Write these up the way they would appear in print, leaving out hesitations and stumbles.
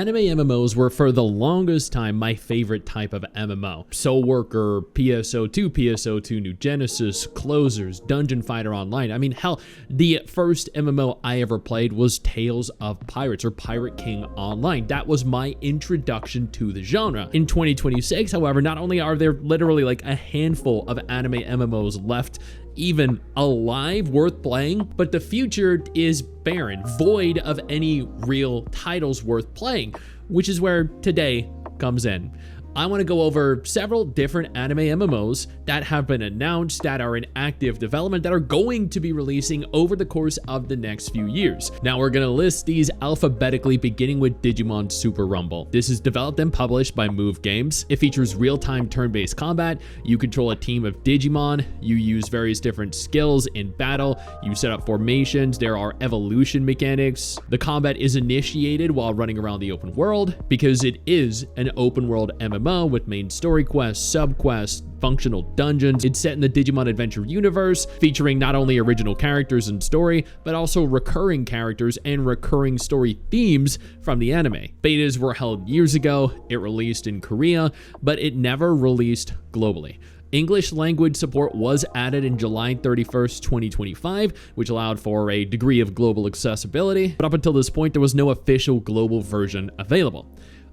anime MMOs were for the longest time my favorite type of MMO. Soul Worker, PSO2, PSO2 New Genesis, Closers, Dungeon Fighter Online. I mean, hell, the first MMO I ever played was Tales of Pirates or Pirate King Online. That was my introduction to the genre. In 2026, however, not only are there literally like a handful of anime MMOs left even alive worth playing, but the future is barren, void of any real titles worth playing, which is where today comes in. I want to go over several different anime MMOs that have been announced, that are in active development, that are going to be releasing over the course of the next few years. Now we're going to list these alphabetically, beginning with Digimon Super Rumble. This is developed and published by Move Games. It features real-time turn-based combat. You control a team of Digimon. You use various different skills in battle. You set up formations. There are evolution mechanics. The combat is initiated while running around the open world because it is an open world MMO with main story quests, subquests, functional dungeons. It's set in the Digimon Adventure universe, featuring not only original characters and story, but also recurring characters and recurring story themes from the anime. Betas were held years ago. It released in Korea, but it never released globally. English language support was added in July 31st, 2025, which allowed for a degree of global accessibility, but up until this point, there was no official global version available.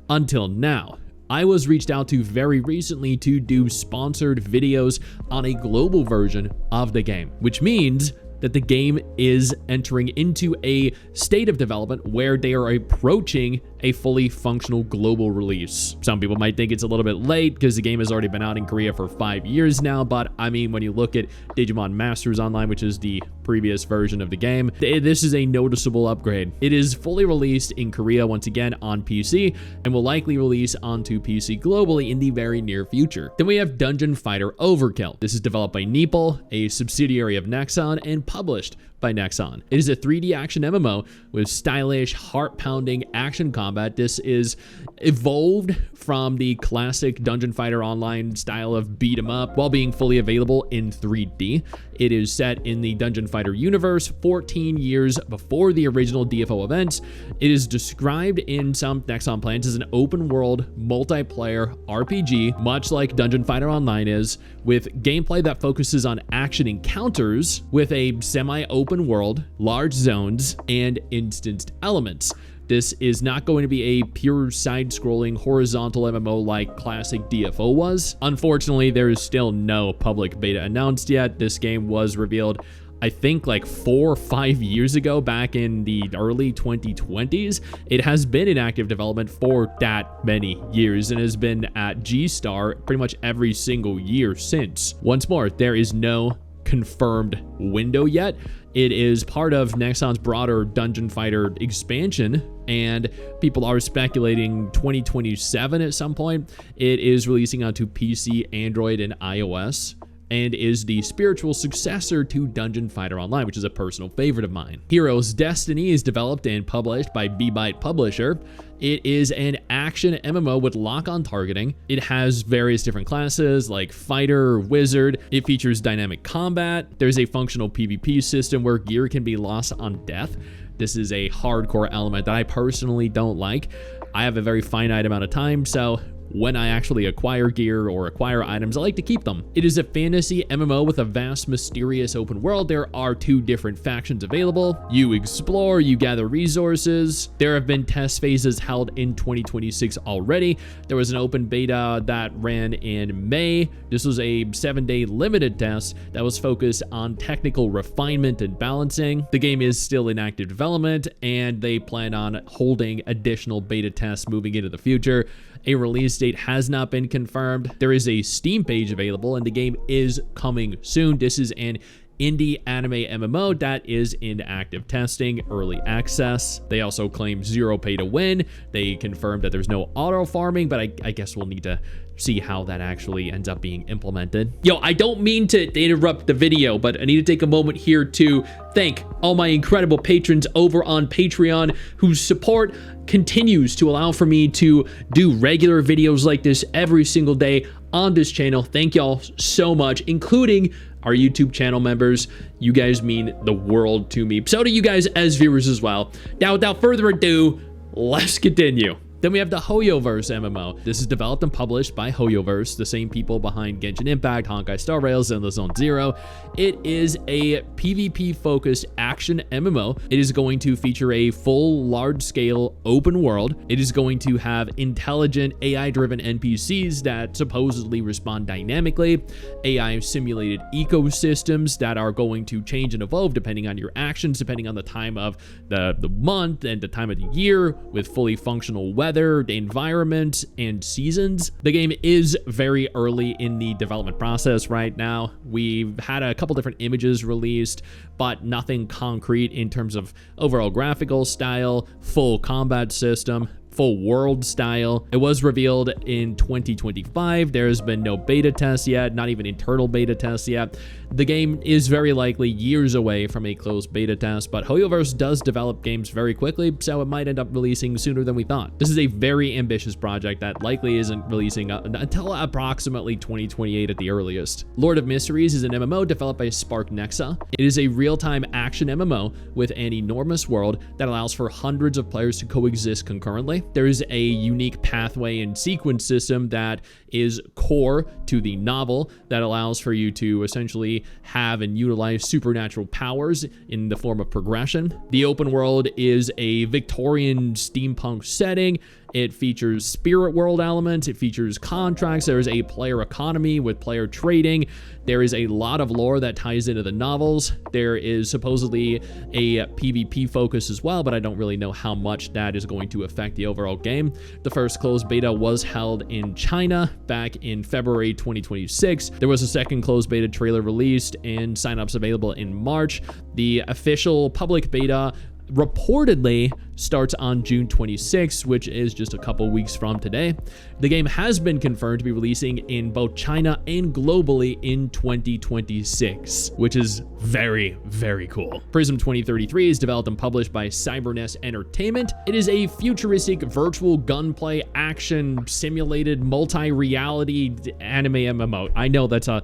Until now. I was reached out to very recently to do sponsored videos on a global version of the game, which means that the game is entering into a state of development where they are approaching a fully functional global release. Some people might think it's a little bit late because the game has already been out in Korea for 5 years now, but I mean, when you look at Digimon Masters Online, which is the previous version of the game, this is a noticeable upgrade. It is fully released in Korea once again on PC and will likely release onto PC globally in the very near future. Then we have Dungeon Fighter Overkill. This is developed by Neepal, a subsidiary of Nexon, and published by Nexon. It is a 3D action MMO with stylish, heart-pounding action combat. This is evolved from the classic Dungeon Fighter Online style of beat 'em up while being fully available in 3D. It is set in the Dungeon Fighter universe 14 years before the original DFO events. It is described in some Nexon plans as an open-world multiplayer RPG, much like Dungeon Fighter Online is, with gameplay that focuses on action encounters with a semi-open world, large zones, and instanced elements. This is not going to be a pure side-scrolling horizontal MMO like classic DFO was. Unfortunately, there is still no public beta announced yet. This game was revealed, I think, like 4 or 5 years ago, back in the early 2020s. It has been in active development for that many years and has been at G-Star pretty much every single year since. Once more, there is no confirmed window yet. It is part of Nexon's broader Dungeon Fighter expansion, and people are speculating 2027 at some point. It is releasing onto PC, Android, and iOS, and is the spiritual successor to Dungeon Fighter Online, which is a personal favorite of mine. Hero's Destiny is developed and published by B-Byte Publisher. It is an action MMO with lock-on targeting. It has various different classes like fighter, wizard. It features dynamic combat. There's a functional PvP system where gear can be lost on death. This is a hardcore element that I personally don't like. I have a very finite amount of time, so when I actually acquire gear or acquire items, I like to keep them. It is a fantasy MMO with a vast, mysterious open world. There are 2 different factions available. You explore, you gather resources. There have been test phases held in 2026 already. There was an open beta that ran in May. This was a 7-day limited test that was focused on technical refinement and balancing. The game is still in active development, and they plan on holding additional beta tests moving into the future. A release date has not been confirmed. There is a Steam page available, and the game is coming soon. This is an indie anime MMO that is in active testing, early access. They also claim 0 pay to win. They confirmed that there's no auto farming, but I guess we'll need to see how that actually ends up being implemented. Yo, I don't mean to interrupt the video, but I need to take a moment here to thank all my incredible patrons over on Patreon whose support continues to allow for me to do regular videos like this every single day on this channel. Thank y'all so much, including our YouTube channel members. You guys mean the world to me. So do you guys as viewers as well. Now, without further ado, let's continue. Then we have the HoYoverse MMO. This is developed and published by HoYoverse, the same people behind Genshin Impact, Honkai Star Rail, and Zone Zero. It is a PvP-focused action MMO. It is going to feature a full, large-scale open world. It is going to have intelligent, AI-driven NPCs that supposedly respond dynamically, AI-simulated ecosystems that are going to change and evolve depending on your actions, depending on the time of the month and the time of the year, with fully functional weather, the environment, and seasons. The game is very early in the development process right now. We've had a couple different images released, but nothing concrete in terms of overall graphical style, full combat system, full world style. It was revealed in 2025. There has been no beta test yet, not even internal beta tests yet. The game is very likely years away from a closed beta test, but HoYoverse does develop games very quickly, so it might end up releasing sooner than we thought. This is a very ambitious project that likely isn't releasing until approximately 2028 at the earliest. Lord of Mysteries is an MMO developed by Spark Nexa. It is a real-time action MMO with an enormous world that allows for hundreds of players to coexist concurrently. There is a unique pathway and sequence system that is core to the novel that allows for you to essentially have and utilize supernatural powers in the form of progression. The open world is a Victorian steampunk setting. It features spirit world elements. It features contracts. There's a player economy with player trading. There is a lot of lore that ties into the novels. There is supposedly a PvP focus as well, but I don't really know how much that is going to affect the overall game. The first closed beta was held in China back in February 2026. There was a second closed beta trailer released and signups available in March. The official public beta reportedly starts on June 26th, which is just a couple weeks from today. The game has been confirmed to be releasing in both China and globally in 2026, which is very, very cool. Prism 2033 is developed and published by Cyberness Entertainment. It is a futuristic virtual gunplay action simulated multi-reality anime MMO. I know that's a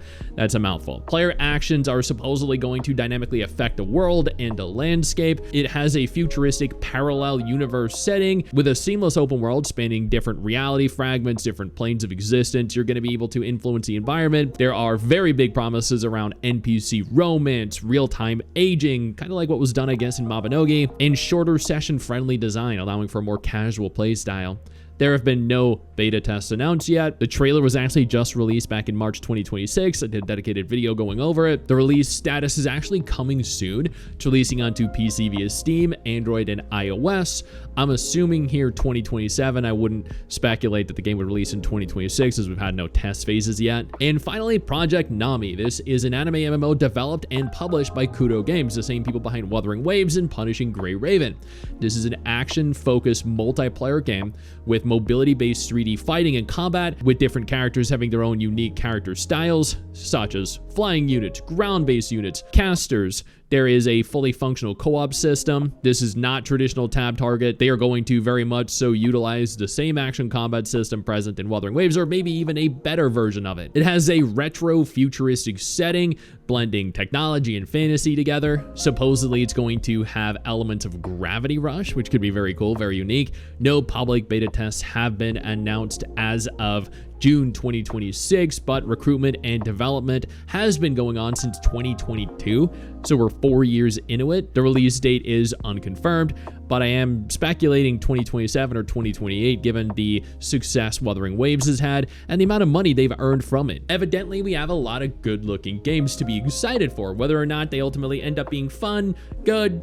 mouthful. Player actions are supposedly going to dynamically affect the world and the landscape. It has a futuristic parallel universe setting with a seamless open world spanning different reality fragments, different planes of existence. You're going to be able to influence the environment. There are very big promises around NPC romance, real-time aging, kind of like what was done, I guess, in Mabinogi, and shorter session-friendly design, allowing for a more casual play style. There have been no beta tests announced yet. The trailer was actually just released back in March 2026. I did a dedicated video going over it. The release status is actually coming soon. It's releasing onto PC via Steam, Android, and iOS. I'm assuming here 2027. I wouldn't speculate that the game would release in 2026 as we've had no test phases yet. And finally, Project Nami. This is an anime MMO developed and published by Kudo Games, the same people behind Wuthering Waves and Punishing Gray Raven. This is an action-focused multiplayer game with mobility-based 3D fighting and combat, with different characters having their own unique character styles, such as flying units, ground-based units, casters. There is a fully functional co-op system. This is not traditional tab target. They are going to very much so utilize the same action combat system present in Wuthering Waves, or maybe even a better version of it. It has a retro futuristic setting, blending technology and fantasy together. Supposedly it's going to have elements of Gravity Rush, which could be very cool, very unique. No public beta tests have been announced as of June 2026, but recruitment and development has been going on since 2022, so we're 4 years into it. The release date is unconfirmed, but I am speculating 2027 or 2028 given the success Wuthering Waves has had and the amount of money they've earned from it. Evidently, we have a lot of good-looking games to be excited for. Whether or not they ultimately end up being fun, good,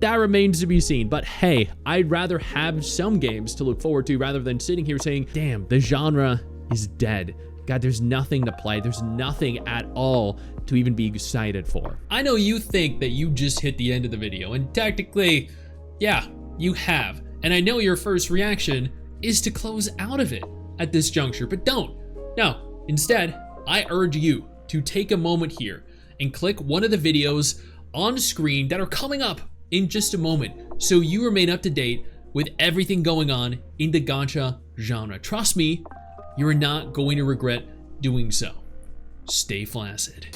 that remains to be seen. But hey, I'd rather have some games to look forward to rather than sitting here saying, damn, the genre is dead. God, there's nothing to play. There's nothing at all to even be excited for. I know you think that you just hit the end of the video, and technically, yeah, you have. And I know your first reaction is to close out of it at this juncture, but don't. No, instead, I urge you to take a moment here and click one of the videos on screen that are coming up in just a moment so you remain up to date with everything going on in the gacha genre. Trust me, you are not going to regret doing so. Stay flaccid.